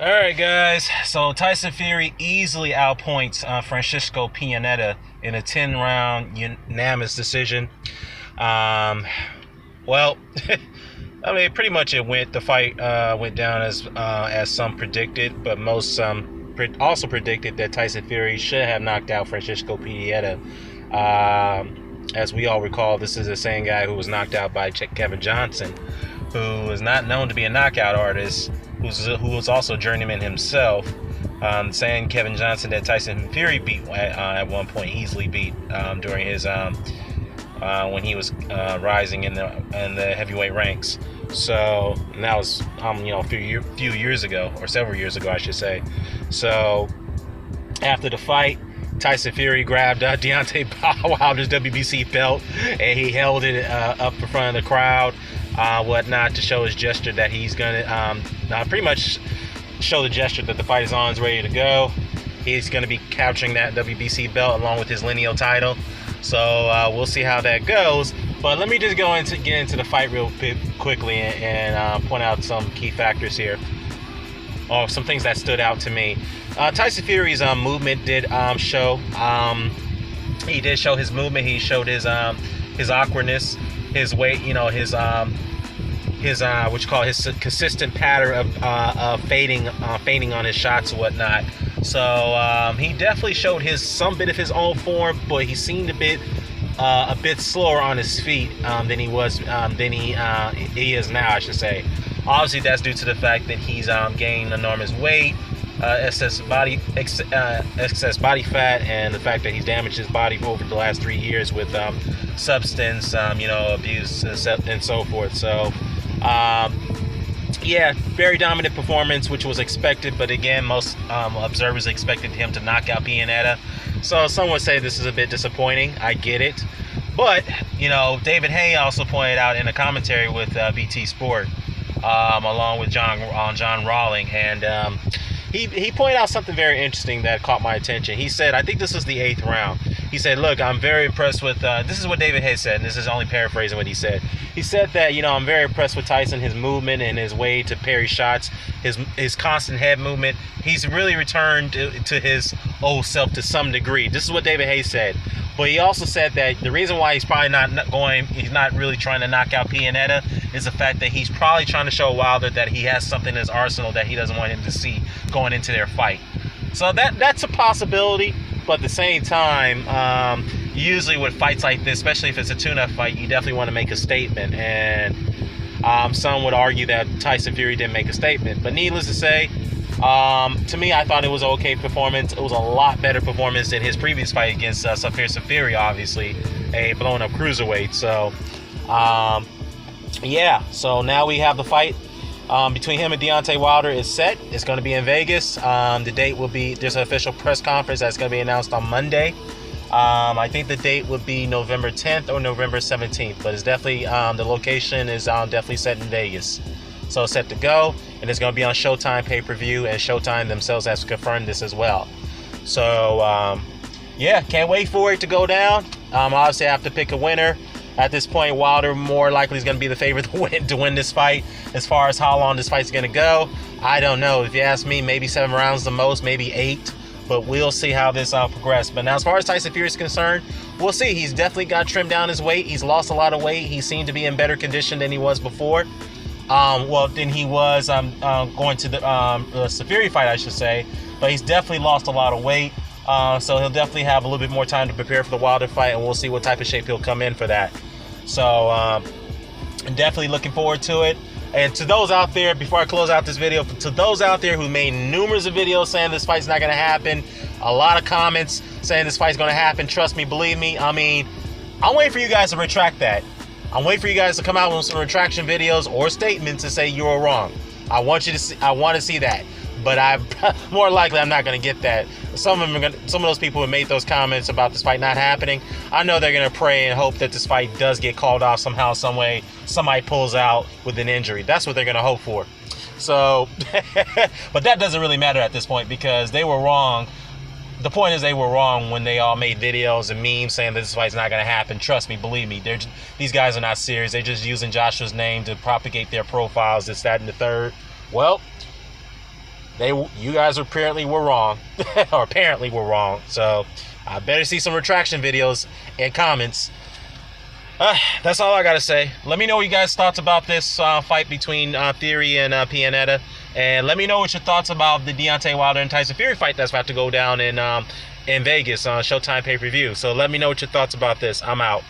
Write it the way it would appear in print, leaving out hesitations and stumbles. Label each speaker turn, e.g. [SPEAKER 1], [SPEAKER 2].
[SPEAKER 1] All right, guys. So Tyson Fury easily outpoints Francisco Pianeta in a 10-round unanimous decision. Um, well, I mean, pretty much the fight went down as some predicted, but most also predicted that Tyson Fury should have knocked out Francisco Pianeta. As we all recall, this is the same guy who was knocked out by Kevin Johnson, who is not known to be a knockout artist, who was also a journeyman himself. Saying Kevin Johnson that Tyson Fury beat at one point, easily beat during his when he was rising in the heavyweight ranks. So and that was a few years ago, or several years ago, I should say. So after the fight, Tyson Fury grabbed Deontay Wilder's WBC belt and he held it up in front of the crowd, whatnot, to show his gesture that he's gonna pretty much show the gesture that the fight is on, is ready to go. He's going to be capturing that WBC belt along with his lineal title. So we'll see how that goes. But let me just get into the fight real quickly and point out some key factors here, or some things that stood out to me. Tyson Fury's movement did show. He did show his movement. He showed his awkwardness, his weight, his consistent pattern of fading on his shots and whatnot. So he definitely showed some bit of his own form, but he seemed a bit slower on his feet than he is now, I should say. Obviously, that's due to the fact that he's gained enormous weight, excess body fat, and the fact that he's damaged his body over the last 3 years with substance abuse and so forth. So very dominant performance, which was expected, but again, most observers expected him to knock out Pianeta. So some would say this is a bit disappointing. I get it. But, David Hay also pointed out in a commentary with BT Sport, along with John Rawling, and he pointed out something very interesting that caught my attention. He said, I think this was the 8th round. He said, look, I'm very impressed with, this is what David Hay said, and this is only paraphrasing what he said. He said that, I'm very impressed with Tyson, his movement and his way to parry shots, his constant head movement. He's really returned to his old self to some degree. This is what David Hay said. But he also said that the reason why he's probably he's not really trying to knock out Pianeta is the fact that he's probably trying to show Wilder that he has something in his arsenal that he doesn't want him to see going into their fight. So that's a possibility. But at the same time, usually with fights like this, especially if it's a tune-up fight, you definitely want to make a statement. And some would argue that Tyson Fury didn't make a statement. But needless to say, to me, I thought it was an okay performance. It was a lot better performance than his previous fight against Tyson Fury, obviously, a blown-up cruiserweight. So, so now we have the fight between him and Deontay Wilder is set. It's going to be in Vegas. The date will be, there's an official press conference that's going to be announced on Monday. I think the date would be November 10th or November 17th, but it's definitely, the location is definitely set in Vegas. So it's set to go, and it's going to be on SHOWTIME pay-per-view, and SHOWTIME themselves has confirmed this as well. So, can't wait for it to go down. Obviously, I have to pick a winner. At this point, Wilder more likely is going to be the favorite to win this fight. As far as how long this fight's going to go, I don't know. If you ask me, maybe 7 rounds the most, maybe 8. But we'll see how this progresses. But now, as far as Tyson Fury is concerned, we'll see. He's definitely got trimmed down his weight. He's lost a lot of weight. He seemed to be in better condition than he was before. Than he was going to the Fury fight, I should say. But he's definitely lost a lot of weight. So he'll definitely have a little bit more time to prepare for the Wilder fight, and we'll see what type of shape he'll come in for that. So I'm definitely looking forward to it. And to those out there, before I close out this video, to those out there who made numerous of videos saying this fight's not going to happen, a lot of comments saying this fight's going to happen, trust me, believe me, I'm waiting for you guys to retract that. I'm waiting for you guys to come out with some retraction videos or statements to say you were wrong. I want to see that. But more likely I'm not going to get that. Some of those people who made those comments about this fight not happening, I know they're going to pray and hope that this fight does get called off somehow, some way, somebody pulls out with an injury. That's what they're going to hope for. So, but that doesn't really matter at this point because they were wrong. The point is they were wrong when they all made videos and memes saying that this fight's not going to happen. Trust me, believe me, these guys are not serious. They're just using Joshua's name to propagate their profiles, this, that, and the third. Well, You guys apparently were wrong, or apparently were wrong. So I better see some retraction videos and comments. That's all I gotta say. Let me know what you guys' thoughts about this fight between Theory and Pianetta, and let me know what your thoughts about the Deontay Wilder and Tyson Fury fight that's about to go down in Vegas on Showtime pay-per-view. So let me know what your thoughts about this. I'm out.